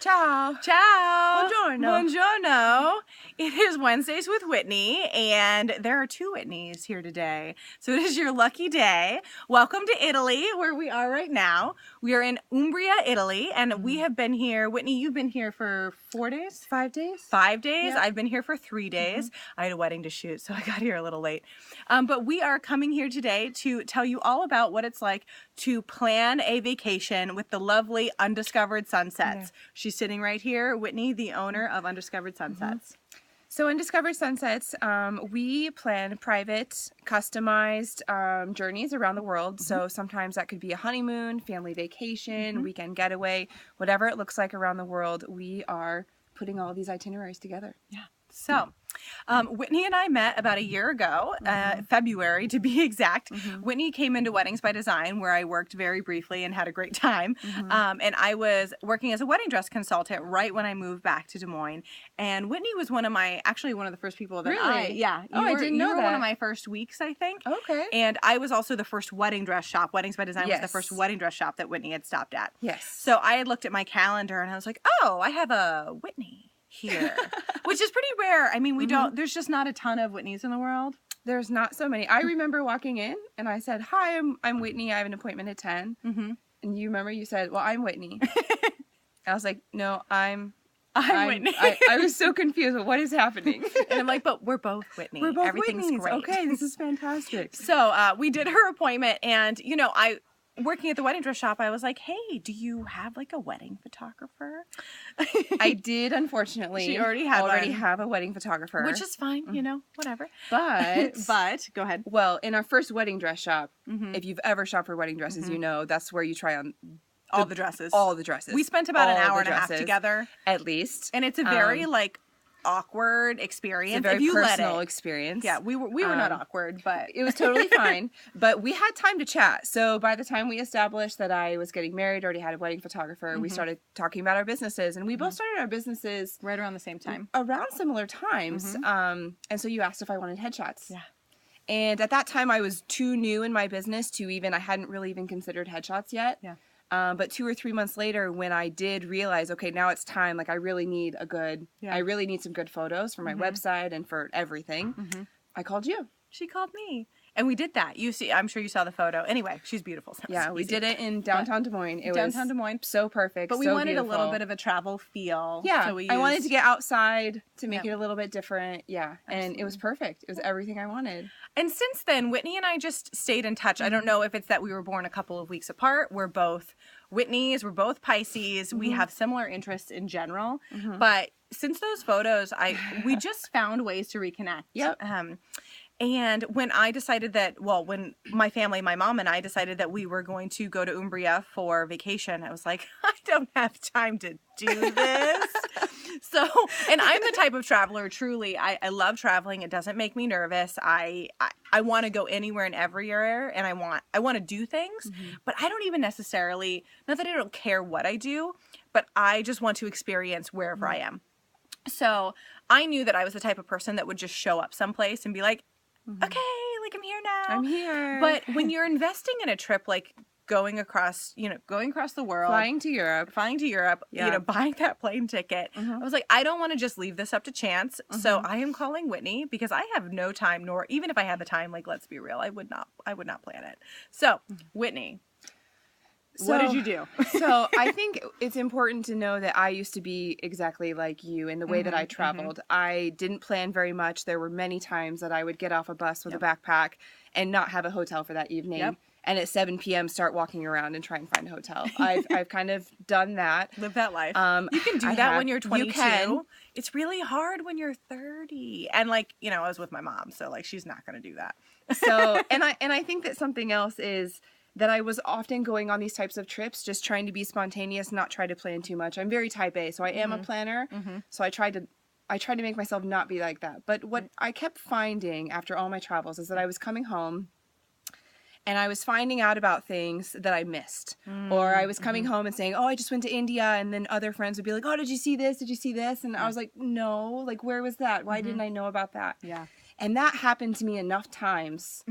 Ciao. Ciao. Buongiorno. Buongiorno. It is Wednesdays with Whitney, and there are two Whitneys here today. So it is your lucky day. Welcome to Italy, where we are right now. We are in Umbria, Italy, and we have been here. Whitney, you've been here for 4 days? 5 days? 5 days. Yeah. I've been here for 3 days. I had a wedding to shoot, so I got here a little late. But we are coming here today to tell you all about what it's like to plan a vacation with the lovely Undiscovered Sunsets. Yeah. She's sitting right here, Whitney, the owner of Undiscovered Sunsets. So Undiscovered Sunsets, we plan private, customized journeys around the world. So sometimes that could be a honeymoon, family vacation, weekend getaway, whatever it looks like around the world. We are putting all these itineraries together. Yeah. So, Whitney and I met about a year ago, February to be exact. Whitney came into Weddings by Design, where I worked very briefly and had a great time. And I was working as a wedding dress consultant right when I moved back to Des Moines. And Whitney was one of the first people that Really? I didn't know that. You were one of my first weeks, I think. Okay. And I was also the first wedding dress shop. Weddings by Design was the Yes. first wedding dress shop that Whitney had stopped at. Yes. So I had looked at my calendar and I was like, oh, I have a Whitney here, which is pretty rare. I mean, there's just not a ton of Whitneys in the world. There's not so many. I remember walking in and I said, hi, I'm Whitney. I have an appointment at 10. And you remember you said, well, I'm Whitney. I was like, no, I'm Whitney. I was so confused. Well, what is happening? And I'm like, but we're both Whitney. We're both Everything's Whitneys. great. Okay, this is fantastic. So we did her appointment, and working at the wedding dress shop, I was like, hey, do you have like a wedding photographer? I did, unfortunately. She already had one. have a wedding photographer. Which is fine, whatever. But, Go ahead. well, in our first wedding dress shop, if you've ever shopped for wedding dresses, you know that's where you try on All the dresses. all the dresses. We spent about an All hour the and a half dresses, together. at least. And it's a very awkward experience. It's a very if you personal let it. experience. Yeah, we were not awkward, but It was totally fine, but we had time to chat. So by the time we established that I was getting married, already had a wedding photographer, we started talking about our businesses, and we both started our businesses right around the same time. around similar times. And so you asked if I wanted headshots. Yeah. And at that time I was too new in my business I hadn't really even considered headshots yet. Yeah. But 2 or 3 months later, when I did realize, okay, now it's time, like I really need some good photos for my website and for everything, I called you. She called me. And we did that. I'm sure you saw the photo. Anyway, she's beautiful. So Yeah, we did it in downtown Des Moines. It downtown was Des Moines. so perfect. But we so wanted beautiful. a little bit of a travel feel. Yeah, So I wanted to get outside to make Yep. it a little bit different. Yeah, and it was perfect. It was everything I wanted. And since then, Whitney and I just stayed in touch. I don't know if it's that we were born a couple of weeks apart. We're both Whitneys. We're both Pisces. We have similar interests in general. But since those photos, we just found ways to reconnect. Yep. And when I decided when my family, my mom and I decided that we were going to go to Umbria for vacation, I was like, I don't have time to do this. So, and I'm the type of traveler, truly, I love traveling. It doesn't make me nervous. I want to go anywhere and everywhere, and I want to do things, but I don't even necessarily, not that I don't care what I do, but I just want to experience wherever I am. So I knew that I was the type of person that would just show up someplace and be like, okay, like I'm here now. I'm here. But when you're investing in a trip, like going across the world, Flying to Europe, yeah. Buying that plane ticket, I was like, I don't want to just leave this up to chance. So I am calling Whitney because I have no time, nor even if I had the time, like, let's be real, I would not plan it. So Whitney, what did you do? So I think it's important to know that I used to be exactly like you in the way that I traveled. I didn't plan very much. There were many times that I would get off a bus with a backpack and not have a hotel for that evening. Yep. And at 7 p.m. start walking around and try and find a hotel. I've kind of done that. Live that life. You can do that when you're 22. You can. It's really hard when you're 30. And I was with my mom, so she's not going to do that. So, and I think that something else is that I was often going on these types of trips, just trying to be spontaneous, not try to plan too much. I'm very type A, so I am a planner. So I tried to make myself not be like that. But what I kept finding after all my travels is that I was coming home and I was finding out about things that I missed. Or I was coming home and saying, oh, I just went to India. And then other friends would be like, oh, did you see this? Did you see this? And I was like, no, where was that? Why didn't I know about that? Yeah. And that happened to me enough times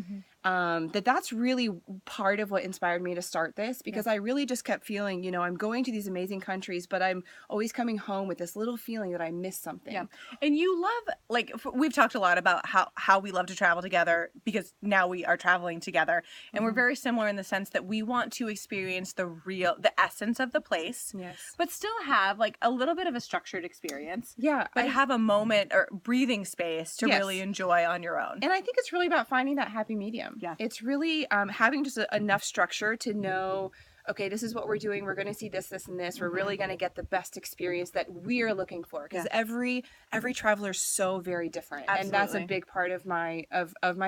that's really part of what inspired me to start this, because I really just kept feeling, you know, I'm going to these amazing countries, but I'm always coming home with this little feeling that I missed something. Yeah. And you love, like, we've talked a lot about how we love to travel together, because now we are traveling together, and we're very similar in the sense that we want to experience the essence of the place, but still have like a little bit of a structured experience. Yeah. But have a moment or breathing space to really enjoy on your own. And I think it's really about finding that happy medium. Yeah. It's really having just enough structure to know, okay, this is what we're doing. We're going to see this, this, and this. We're really going to get the best experience that we're looking for, because every traveler is so very different. Absolutely. And that's a big part of my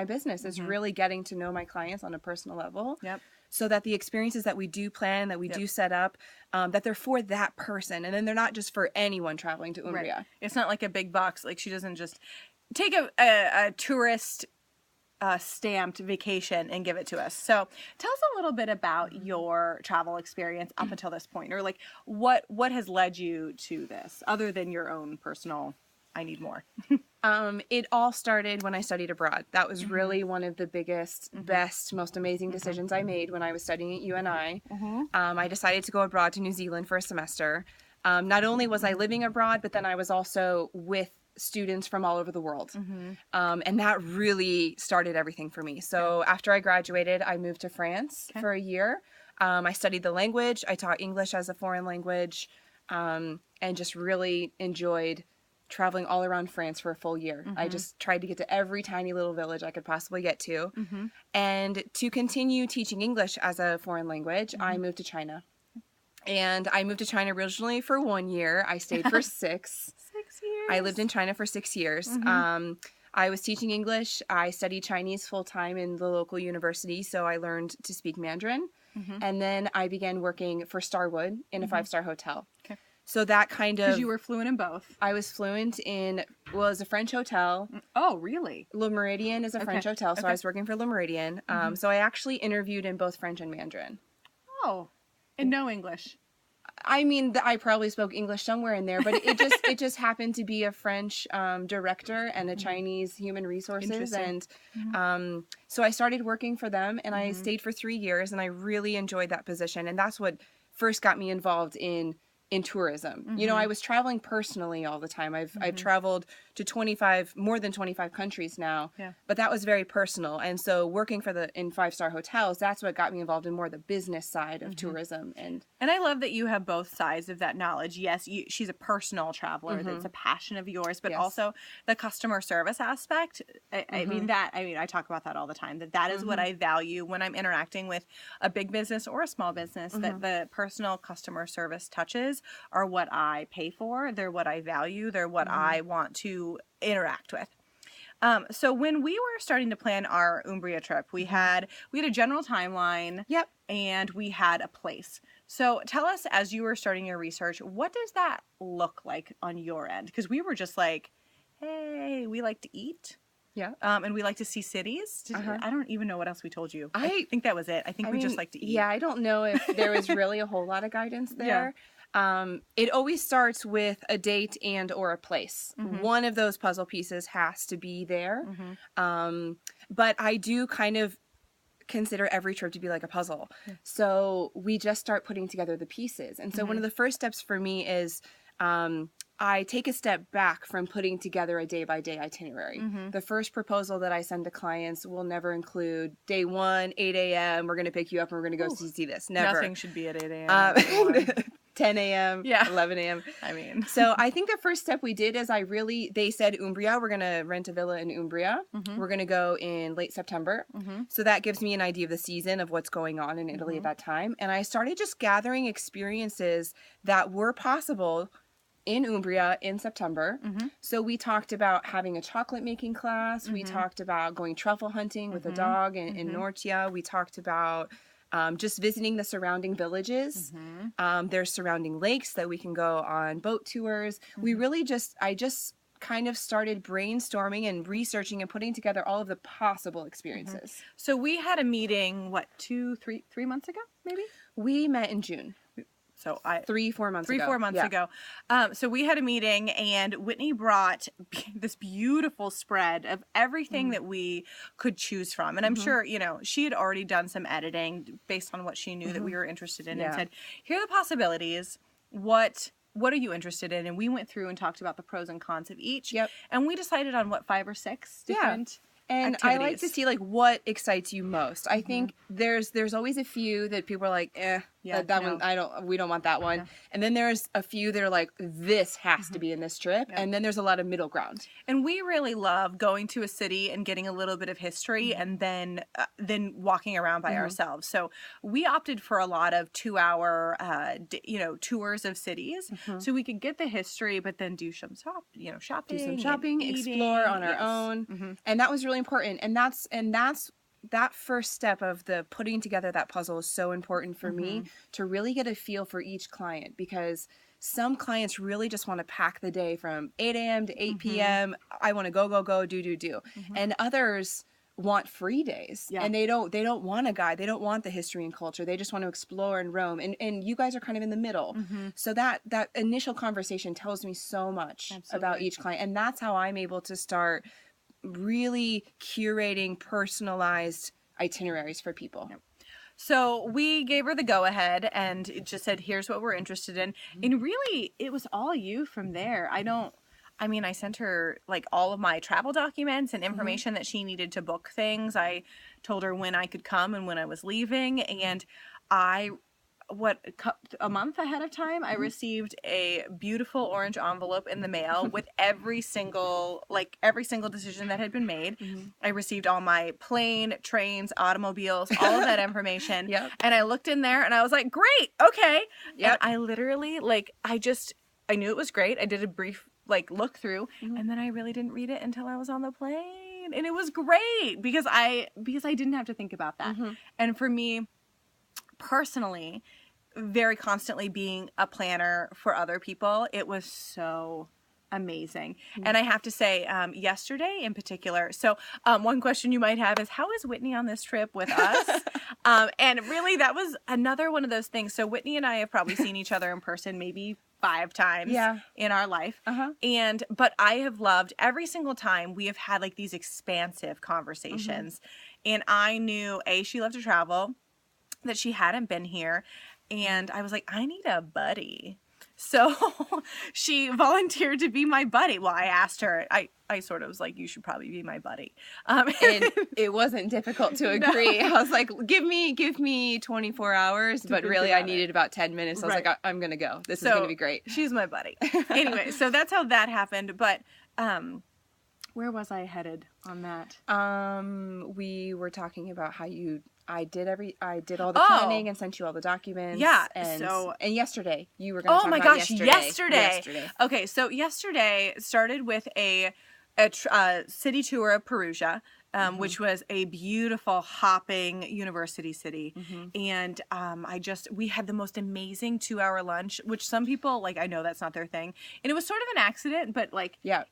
business is really getting to know my clients on a personal level. Yep. So that the experiences that we do plan, that we do set up, that they're for that person. And then they're not just for anyone traveling to Umbria. Right. It's not like a big box. Like, she doesn't just take a tourist stamped vacation and give it to us. So tell us a little bit about your travel experience up until this point, or like what has led you to this other than your own personal, I need more. It all started when I studied abroad. That was really one of the biggest, best, most amazing decisions I made when I was studying at UNI. I decided to go abroad to New Zealand for a semester. Not only was I living abroad, but then I was also with students from all over the world. And that really started everything for me. So after I graduated, I moved to France for a year. I studied the language. I taught English as a foreign language, and just really enjoyed traveling all around France for a full year. I just tried to get to every tiny little village I could possibly get to. And to continue teaching English as a foreign language, I moved to China. And I moved to China originally for 1 year. I stayed for 6. 6 years. I lived in China for 6 years. I was teaching English. I studied Chinese full-time in the local university, so I learned to speak Mandarin. And then I began working for Starwood in a 5-star hotel. Okay. So that kind of... Because you were fluent in both. I was fluent in, well, it was a French hotel. Oh, really? Le Méridien is a French hotel, so I was working for Le Méridien. So I actually interviewed in both French and Mandarin. Oh, and no English. I mean, I probably spoke English somewhere in there, but it just happened to be a French director and a Chinese human resources, and so I started working for them, and I stayed for 3 years, and I really enjoyed that position, and that's what first got me involved in tourism. You know, I was traveling personally all the time. I've traveled to more than 25 countries now, but that was very personal. And so working in 5-star hotels, that's what got me involved in more the business side of tourism. And I love that you have both sides of that knowledge. Yes, she's a personal traveler. That's a passion of yours, but also the customer service aspect. I mean, I talk about that all the time, that is what I value when I'm interacting with a big business or a small business, that the personal customer service touches are what I pay for. They're what I value. They're what I want to interact with. So when we were starting to plan our Umbria trip, we had a general timeline. Yep. And we had a place. So tell us, as you were starting your research, what does that look like on your end? Because we were just like, hey, we like to eat. Yeah. And we like to see cities. I don't even know what else we told you. I think that was it. I mean, just like to eat. Yeah, I don't know if there was really a whole lot of guidance there. It always starts with a date and or a place. One of those puzzle pieces has to be there. But I do kind of consider every trip to be like a puzzle. So we just start putting together the pieces. And so one of the first steps for me is I take a step back from putting together a day-by-day itinerary. The first proposal that I send to clients will never include day 1, 8 a.m., we're going to pick you up and we're going to go see this. Never. Nothing should be at 8 a.m. 10 a.m., 11 a.m. I mean. So I think the first step we did is they said Umbria, we're going to rent a villa in Umbria. We're going to go in late September. So that gives me an idea of the season of what's going on in Italy at that time. And I started just gathering experiences that were possible in Umbria in September. So we talked about having a chocolate making class. We talked about going truffle hunting with a dog in Nortia. We talked about just visiting the surrounding villages. There's surrounding lakes that we can go on boat tours. I just kind of started brainstorming and researching and putting together all of the possible experiences. So we had a meeting, 3 months ago, maybe? We met in June. So 3-4 months ago. 3-4 months ago. So we had a meeting, and Whitney brought this beautiful spread of everything that we could choose from. And I'm sure, you know, she had already done some editing based on what she knew that we were interested in, and said, here are the possibilities. What are you interested in? And we went through and talked about the pros and cons of each. Yep. And we decided on 5 or 6 different And activities. I like to see like what excites you most. I think there's always a few that people are like, that one we don't want that one. Yeah. And then there's a few that are like, this has to be in this trip. Yeah. And then there's a lot of middle ground. And we really love going to a city and getting a little bit of history and then walking around by ourselves. So we opted for a lot of 2-hour tours of cities, so we could get the history, but then do some shopping, explore on our own. And that was really important. And that's that first step of the putting together that puzzle is so important for me, to really get a feel for each client, because some clients really just want to pack the day from 8 a.m. to 8 p.m. I want to go, do. And others want free days, and they don't want a guide. They don't want the history and culture. They just want to explore and roam. And you guys are kind of in the middle. So that initial conversation tells me so much about each client. And that's how I'm able to start really curating personalized itineraries for people. So we gave her the go-ahead, and it just said, here's what we're interested in. And really, it was all you from there. I sent her like all of my travel documents and information that she needed to book things. I told her when I could come and when I was leaving. And a month ahead of time, I received a beautiful orange envelope in the mail with every single decision that had been made. I received all my plane, trains, automobiles, all of that information. And I looked in there and I was like, great, okay. And I literally, I knew it was great. I did a brief look through, and then I really didn't read it until I was on the plane. And it was great because I didn't have to think about that. And for me personally, very constantly being a planner for other people, it was so amazing. And I have to say, yesterday in particular, so one question you might have is, how is Whitney on this trip with us? And really, that was another one of those things. So Whitney and I have probably seen each other in person maybe 5 times in our life. But I have loved every single time we have had these expansive conversations. And I knew, she loved to travel, that she hadn't been here. And I was like, I need a buddy. So she volunteered to be my buddy. Well, I asked her, I sort of was like, you should probably be my buddy. And it wasn't difficult to agree. No. I was like, give me 24 hours. But really, I needed about 10 minutes. I was like, I'm going to go. This is going to be great. She's my buddy. Anyway, so that's how that happened. But where was I headed on that? We were talking about how I did all the planning and sent you all the documents. Yeah. And yesterday you were going to talk about yesterday. Okay. So yesterday started with a city tour of Perugia, which was a beautiful hopping university city. And we had the most amazing 2-hour lunch, which some people, I know that's not their thing. And it was sort of an accident, but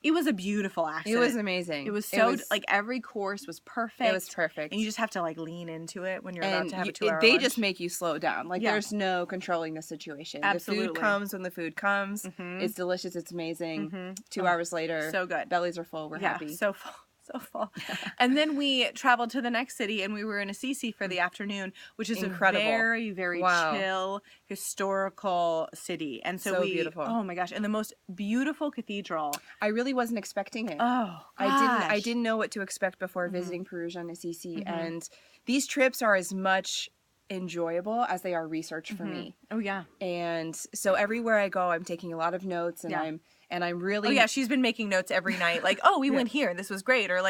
it was a beautiful accident. It was amazing. It was so, every course was perfect. It was perfect. And you just have to lean into it when you're about to have a 2-hour They lunch. just make you slow down. There's no controlling the situation. Absolutely. The food comes when the food comes. It's delicious. It's amazing. 2 hours later. So good. Bellies are full. We're happy. So full. So full. And then we traveled to the next city, and we were in Assisi for the afternoon, which is incredible. A very, very chill, historical city. And so beautiful. Oh my gosh. And the most beautiful cathedral. I really wasn't expecting it. Oh, gosh. I didn't know what to expect before visiting Perugia and Assisi. And these trips are as much enjoyable as they are research for me. Oh yeah. And so everywhere I go, I'm taking a lot of notes, and I'm really... Oh, yeah, she's been making notes every night. We went here. This was great. Or,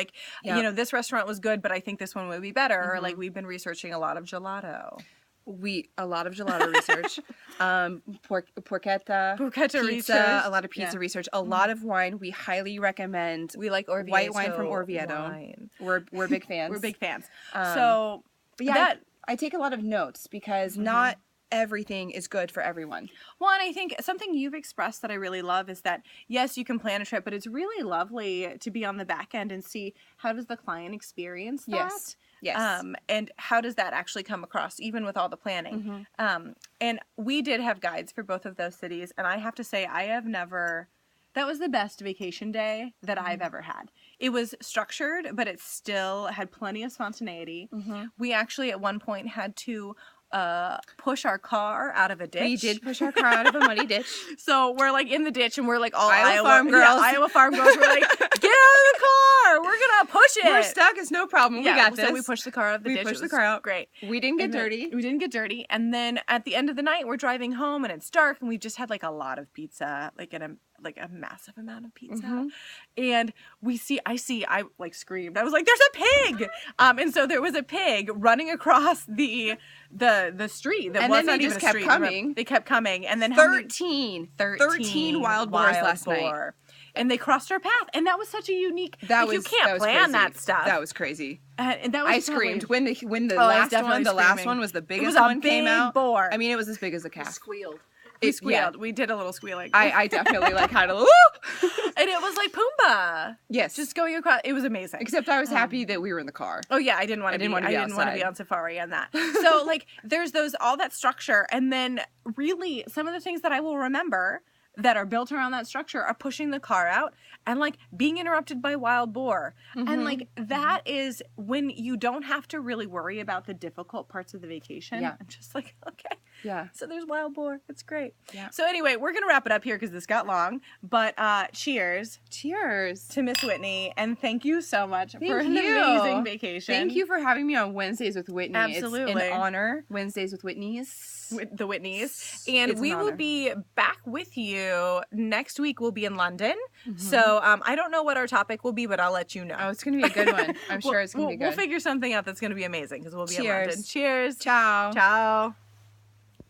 this restaurant was good, but I think this one would be better. Or, we've been researching a lot of gelato. A lot of gelato research. Porchetta pizza, research. A lot of pizza research. A lot of wine. We highly recommend. We like Orvieto white wine from Orvieto. Wine. We're big fans. We're big fans. I take a lot of notes because not everything is good for everyone. Well, and I think something you've expressed that I really love is that, yes, you can plan a trip, but it's really lovely to be on the back end and see how does the client experience that. Yes. Yes. And how does that actually come across, even with all the planning? And we did have guides for both of those cities, and I have to say, that was the best vacation day that I've ever had. It was structured, but it still had plenty of spontaneity. We actually at one point had to push our car out of a ditch. We did push our car out of a muddy ditch. So we're like in the ditch, and we're like all Iowa farm girls. Iowa farm girls. We're like, get out of the car. We're gonna push it. We're stuck. It's no problem. Yeah, we got this. So we pushed the car out of the ditch. We pushed the car out. Great. We didn't get dirty. We didn't get dirty. And then at the end of the night, we're driving home, and it's dark, and we just had like a lot of pizza, like a massive amount of pizza. And I like screamed. I was like, there's a pig. And so there was a pig running across the street that and was then not they even just a kept street. coming. They kept coming. And then 13 wild boars last night. And they crossed our path. And that was such a unique, you can't plan crazy. that stuff. That was crazy. And that was I screamed when the the last one was the biggest one came out. Boar. I mean, it was as big as a calf. Squealed. We squealed. Yeah. We did a little squealing. I definitely like had a little. And it was like Pumbaa. Yes, just going across. It was amazing. Except I was happy that we were in the car. Oh yeah, I didn't want to be on safari on that. So like, there's all that structure, and then really some of the things that I will remember that are built around that structure are pushing the car out and like being interrupted by wild boar. And like that is when you don't have to really worry about the difficult parts of the vacation. Yeah. I'm just like, okay. Yeah. So there's wild boar. It's great. Yeah. So anyway, we're going to wrap it up here because this got long, but cheers to Miss Whitney, and thank you so much for an amazing vacation. Thank you for having me on Wednesdays with Whitney. Absolutely. It's an honor. Wednesdays with Whitney's. With the Whitneys. And we will be back with you next week. We'll be in London. So I don't know what our topic will be, but I'll let you know. Oh, it's going to be a good one. I'm sure it's going to be good. We'll figure something out that's going to be amazing because we'll be in London. Cheers. Ciao. Ciao.